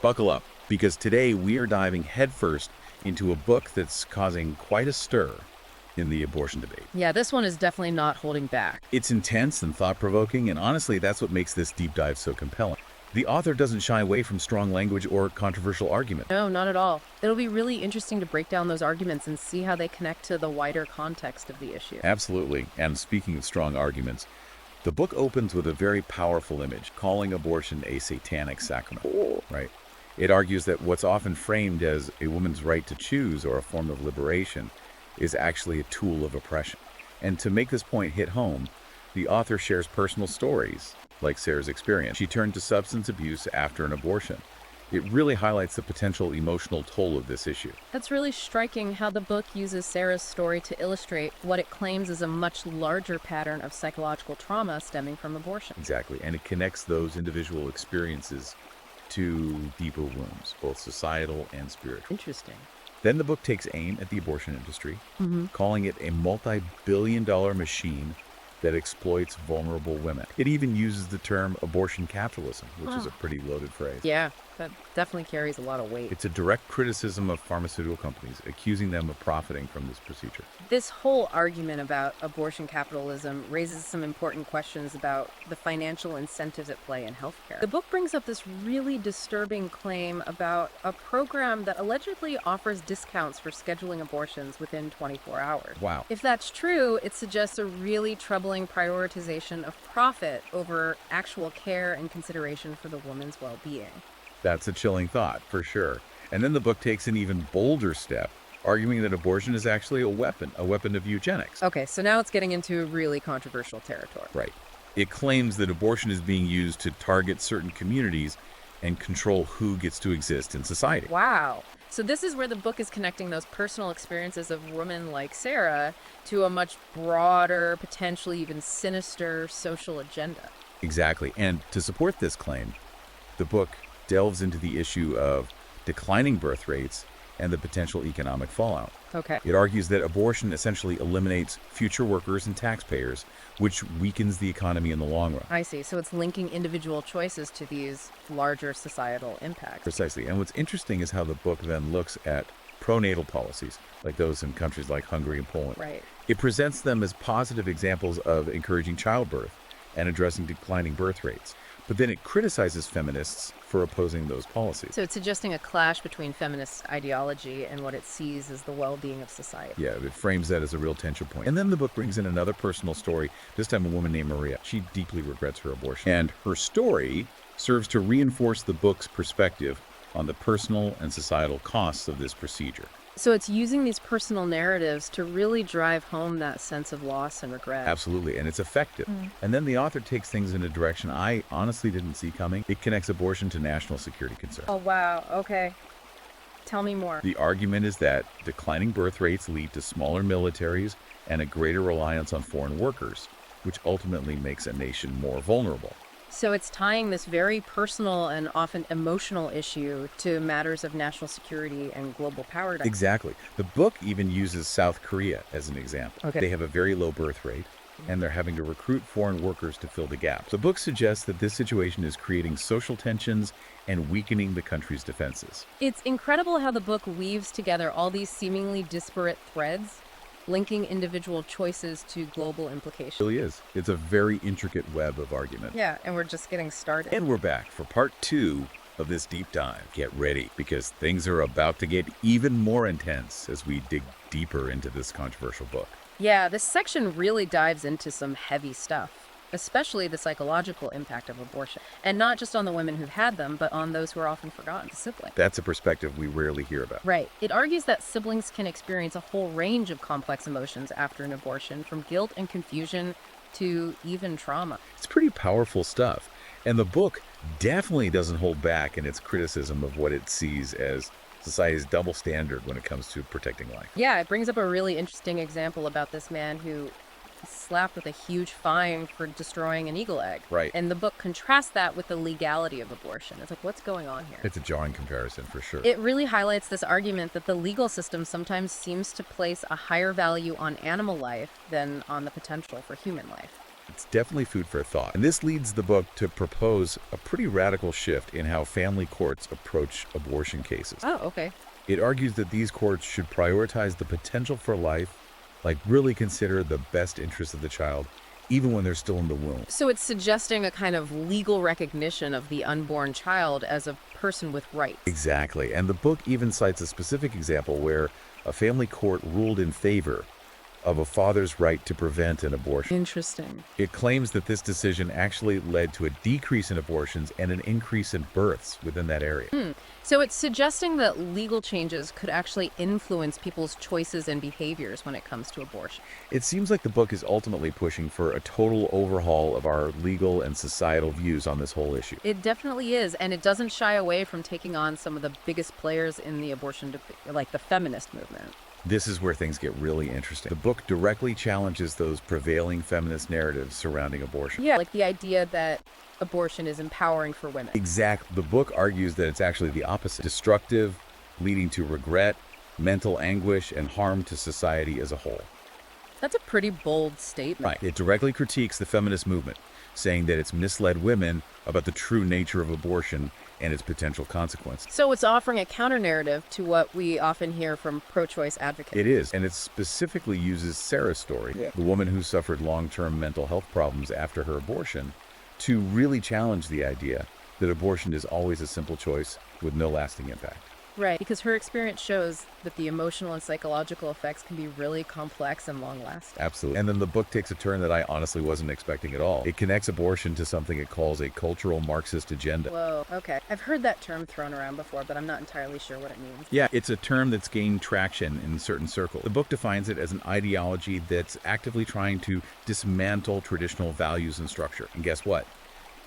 Buckle up, because today we are diving headfirst into a book that's causing quite a stir in the abortion debate. Yeah, this one is definitely not holding back. It's intense and thought-provoking, and honestly, that's what makes this deep dive so compelling. The author doesn't shy away from strong language or controversial argument. No, not at all. It'll be really interesting to break down those arguments and see how they connect to the wider context of the issue. Absolutely. And speaking of strong arguments, the book opens with a very powerful image, calling abortion a satanic sacrament. Right? It argues that what's often framed as a woman's right to choose or a form of liberation is actually a tool of oppression. And to make this point hit home, the author shares personal stories, like Sarah's experience. She turned to substance abuse after an abortion. It really highlights the potential emotional toll of this issue. That's really striking how the book uses Sarah's story to illustrate what it claims is a much larger pattern of psychological trauma stemming from abortion. Exactly, and it connects those individual experiences to deeper wounds, both societal and spiritual. Interesting. Then the book takes aim at the abortion industry, calling it a multi-billion-dollar machine that exploits vulnerable women. It even uses the term abortion capitalism, which is a pretty loaded phrase. Yeah, that definitely carries a lot of weight. It's a direct criticism of pharmaceutical companies, accusing them of profiting from this procedure. This whole argument about abortion capitalism raises some important questions about the financial incentives at play in healthcare. The book brings up this really disturbing claim about a program that allegedly offers discounts for scheduling abortions within 24 hours. Wow. If that's true, it suggests a really troubling prioritization of profit over actual care and consideration for the woman's well-being. That's a chilling thought, for sure. And then the book takes an even bolder step, arguing that abortion is actually a weapon of eugenics. Okay, so now it's getting into really controversial territory. Right. It claims that abortion is being used to target certain communities and control who gets to exist in society. Wow. So this is where the book is connecting those personal experiences of women like Sarah to a much broader, potentially even sinister social agenda. Exactly. And to support this claim, the book delves into the issue of declining birth rates and the potential economic fallout. Okay. It argues that abortion essentially eliminates future workers and taxpayers, which weakens the economy in the long run. I see. So it's linking individual choices to these larger societal impacts. Precisely. And what's interesting is how the book then looks at pronatal policies, like those in countries like Hungary and Poland. Right. It presents them as positive examples of encouraging childbirth and addressing declining birth rates. But then it criticizes feminists for opposing those policies. So it's suggesting a clash between feminist ideology and what it sees as the well-being of society. Yeah, it frames that as a real tension point. And then the book brings in another personal story, this time a woman named Maria. She deeply regrets her abortion. And her story serves to reinforce the book's perspective on the personal and societal costs of this procedure. So it's using these personal narratives to really drive home that sense of loss and regret. Absolutely, and it's effective. And then the author takes things in a direction I honestly didn't see coming. It connects abortion to national security concerns. Oh, wow. Okay. Tell me more. The argument is that declining birth rates lead to smaller militaries and a greater reliance on foreign workers, which ultimately makes a nation more vulnerable. So it's tying this very personal and often emotional issue to matters of national security and global power dynamics. Exactly. The book even uses South Korea as an example. Okay. They have a very low birth rate, and they're having to recruit foreign workers to fill the gap. The book suggests that this situation is creating social tensions and weakening the country's defenses. It's incredible how the book weaves together all these seemingly disparate threads, linking individual choices to global implications. It really is. It's a very intricate web of argument. Yeah, and we're just getting started. And we're back for part 2 of this deep dive. Get ready, because things are about to get even more intense as we dig deeper into this controversial book. Yeah, this section really dives into some heavy stuff, especially the psychological impact of abortion. And not just on the women who've had them, but on those who are often forgotten, siblings. That's a perspective we rarely hear about. Right. It argues that siblings can experience a whole range of complex emotions after an abortion, from guilt and confusion to even trauma. It's pretty powerful stuff. And the book definitely doesn't hold back in its criticism of what it sees as society's double standard when it comes to protecting life. Yeah, it brings up a really interesting example about this man who slapped with a huge fine for destroying an eagle egg. Right. And the book contrasts that with the legality of abortion. It's like, what's going on here? It's a jarring comparison for sure. It really highlights this argument that the legal system sometimes seems to place a higher value on animal life than on the potential for human life. It's definitely food for thought. And this leads the book to propose a pretty radical shift in how family courts approach abortion cases. Oh, okay. It argues that these courts should prioritize the potential for life, like really consider the best interest of the child, even when they're still in the womb. So it's suggesting a kind of legal recognition of the unborn child as a person with rights. Exactly. And the book even cites a specific example where a family court ruled in favor of a father's right to prevent an abortion. Interesting. It claims that this decision actually led to a decrease in abortions and an increase in births within that area. So it's suggesting that legal changes could actually influence people's choices and behaviors when it comes to abortion. It seems like the book is ultimately pushing for a total overhaul of our legal and societal views on this whole issue. It definitely is, and it doesn't shy away from taking on some of the biggest players in the abortion debate, like the feminist movement. This is where things get really interesting. The book directly challenges those prevailing feminist narratives surrounding abortion. Yeah, like the idea that abortion is empowering for women. Exactly. The book argues that it's actually the opposite. Destructive, leading to regret, mental anguish, and harm to society as a whole. That's a pretty bold statement. Right. It directly critiques the feminist movement, saying that it's misled women about the true nature of abortion and its potential consequences. So it's offering a counter-narrative to what we often hear from pro-choice advocates. It is, and it specifically uses Sarah's story, the woman who suffered long-term mental health problems after her abortion, to really challenge the idea that abortion is always a simple choice with no lasting impact. Right, because her experience shows that the emotional and psychological effects can be really complex and long-lasting. Absolutely. And then the book takes a turn that I honestly wasn't expecting at all. It connects abortion to something it calls a cultural Marxist agenda. Whoa, okay. I've heard that term thrown around before, but I'm not entirely sure what it means. Yeah, it's a term that's gained traction in certain circles. The book defines it as an ideology that's actively trying to dismantle traditional values and structure. And guess what?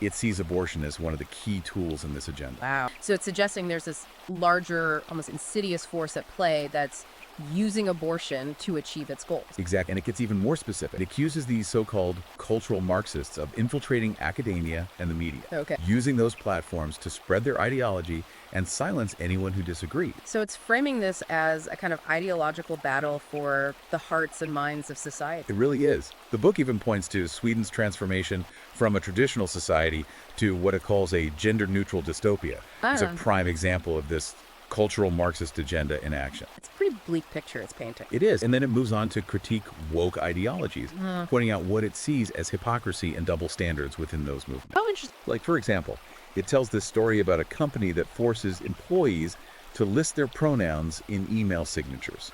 It sees abortion as one of the key tools in this agenda. Wow. So it's suggesting there's this larger, almost insidious force at play that's using abortion to achieve its goals. Exactly. And it gets even more specific. It accuses these so-called cultural Marxists of infiltrating academia and the media, Okay. using those platforms to spread their ideology and silence anyone who disagrees. So it's framing this as a kind of ideological battle for the hearts and minds of society. It really is. The book even points to Sweden's transformation from a traditional society to what it calls a gender-neutral dystopia. It's a prime example of this cultural Marxist agenda in action. It's a pretty bleak picture it's painting. It is. And then it moves on to critique woke ideologies, pointing out what it sees as hypocrisy and double standards within those movements. Oh, interesting. Like, for example, it tells this story about a company that forces employees to list their pronouns in email signatures.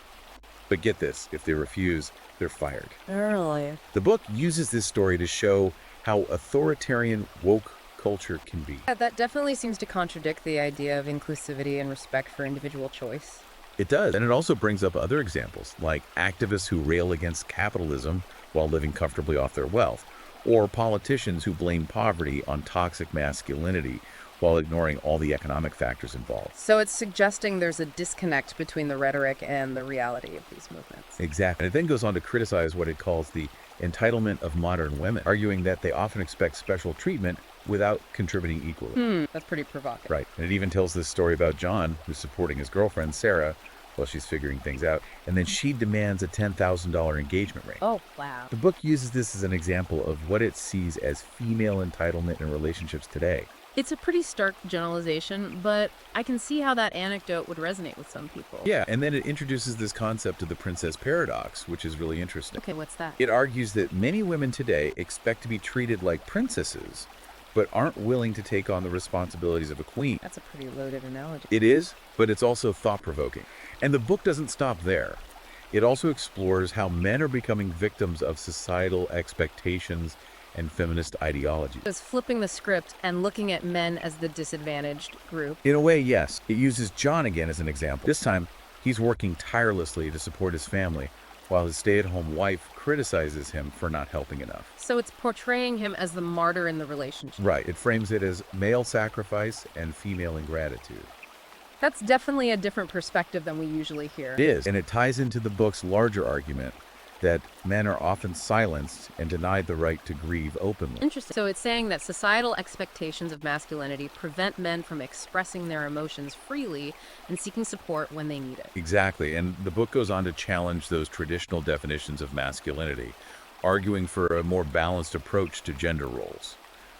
But get this, if they refuse, they're fired. Really? The book uses this story to show how authoritarian woke culture can be. Yeah, that definitely seems to contradict the idea of inclusivity and respect for individual choice. It does. And it also brings up other examples, like activists who rail against capitalism while living comfortably off their wealth, or politicians who blame poverty on toxic masculinity while ignoring all the economic factors involved. So it's suggesting there's a disconnect between the rhetoric and the reality of these movements. Exactly. And it then goes on to criticize what it calls the entitlement of modern women, arguing that they often expect special treatment without contributing equally. That's pretty provocative. Right. And it even tells this story about John, who's supporting his girlfriend, Sarah, while she's figuring things out. And then she demands a $10,000 engagement ring. Oh, wow. The book uses this as an example of what it sees as female entitlement in relationships today. It's a pretty stark generalization, but I can see how that anecdote would resonate with some people. Yeah, and then it introduces this concept of the princess paradox, which is really interesting. Okay, what's that? It argues that many women today expect to be treated like princesses, but aren't willing to take on the responsibilities of a queen. That's a pretty loaded analogy. It is, but it's also thought-provoking. And the book doesn't stop there. It also explores how men are becoming victims of societal expectations and feminist ideologies. It's flipping the script and looking at men as the disadvantaged group. In a way, yes. It uses John again as an example. This time, he's working tirelessly to support his family, while his stay-at-home wife criticizes him for not helping enough. So it's portraying him as the martyr in the relationship. Right. It frames it as male sacrifice and female ingratitude. That's definitely a different perspective than we usually hear. It is, and it ties into the book's larger argument that men are often silenced and denied the right to grieve openly. Interesting. So it's saying that societal expectations of masculinity prevent men from expressing their emotions freely and seeking support when they need it. Exactly, and the book goes on to challenge those traditional definitions of masculinity, arguing for a more balanced approach to gender roles,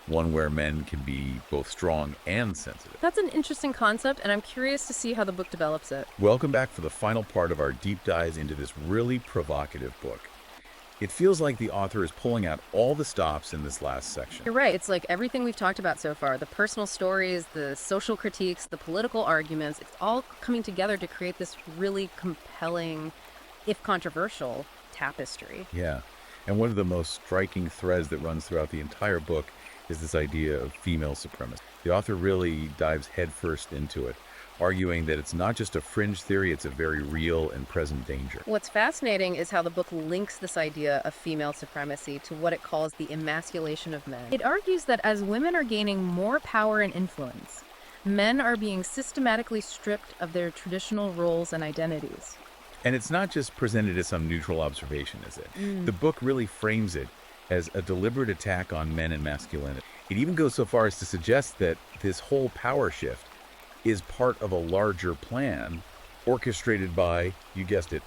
one where men can be both strong and sensitive. That's an interesting concept, and I'm curious to see how the book develops it. Welcome back for the final part of our deep dives into this really provocative book. It feels like the author is pulling out all the stops in this last section. You're right. It's like everything we've talked about so far, the personal stories, the social critiques, the political arguments, it's all coming together to create this really compelling, if controversial, tapestry. Yeah, and one of the most striking threads that runs throughout the entire book is this idea of female supremacy. The author really dives headfirst into it, arguing that it's not just a fringe theory, it's a very real and present danger. What's fascinating is how the book links this idea of female supremacy to what it calls the emasculation of men. It argues that as women are gaining more power and influence, men are being systematically stripped of their traditional roles and identities. And it's not just presented as some neutral observation, is it? The book really frames it as a deliberate attack on men and masculinity. It even goes so far as to suggest that this whole power shift is part of a larger plan orchestrated by, you guessed it,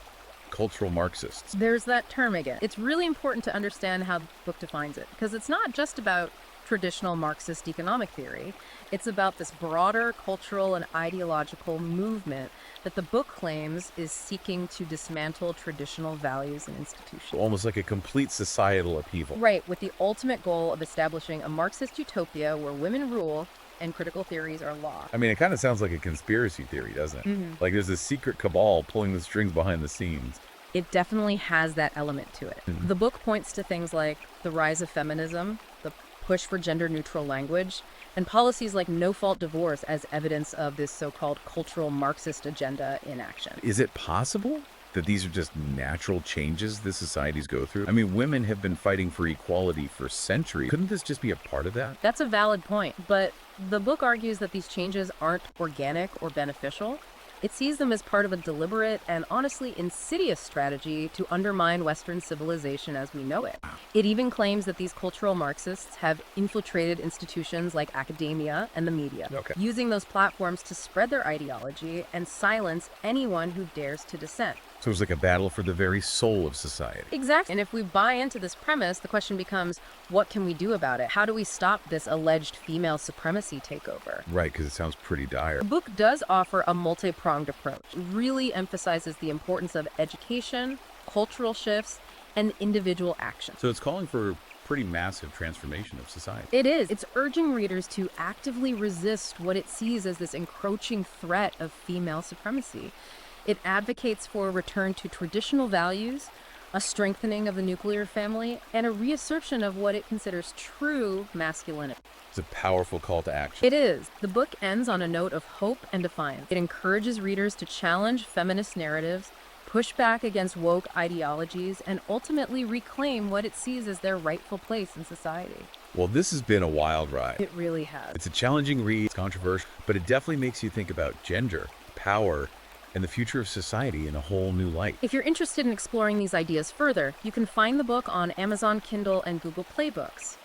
cultural Marxists. There's that term again. It's really important to understand how the book defines it, because it's not just about traditional Marxist economic theory. It's about this broader cultural and ideological movement that the book claims is seeking to dismantle traditional values and institutions. Almost like a complete societal upheaval. Right, with the ultimate goal of establishing a Marxist utopia where women rule and critical theories are law. I mean, it kind of sounds like a conspiracy theory, doesn't it? Like there's this secret cabal pulling the strings behind the scenes. It definitely has that element to it. The book points to things like the rise of feminism, the push for gender-neutral language, and policies like no-fault divorce as evidence of this so-called cultural Marxist agenda in action. Is it possible that these are just natural changes the societies go through? I mean, women have been fighting for equality for centuries. Couldn't this just be a part of that? That's a valid point, but the book argues that these changes aren't organic or beneficial. It sees them as part of a deliberate and honestly insidious strategy to undermine Western civilization as we know it. It even claims that these cultural Marxists have infiltrated institutions like academia and the media, using those platforms to spread their ideology and silence anyone who dares to dissent. So it's like a battle for the very soul of society. Exactly. And if we buy into this premise, the question becomes, what can we do about it? How do we stop this alleged female supremacy takeover? Right, because it sounds pretty dire. The book does offer a multi-pronged approach. It really emphasizes the importance of education, cultural shifts, and individual action. So it's calling for pretty massive transformation of society. It is. It's urging readers to actively resist what it sees as this encroaching threat of female supremacy. It advocates for a return to traditional values, a strengthening of the nuclear family, and a reassertion of what it considers true masculinity. It's a powerful call to action. It is. The book ends on a note of hope and defiance. It encourages readers to challenge feminist narratives, push back against woke ideologies, and ultimately reclaim what it sees as their rightful place in society. Well, this has been a wild ride. It really has. It's a challenging read, it's controversial, but it definitely makes you think about gender, power, and the future of society in a whole new light. If you're interested in exploring these ideas further, you can find the book on Amazon Kindle and Google Play Books.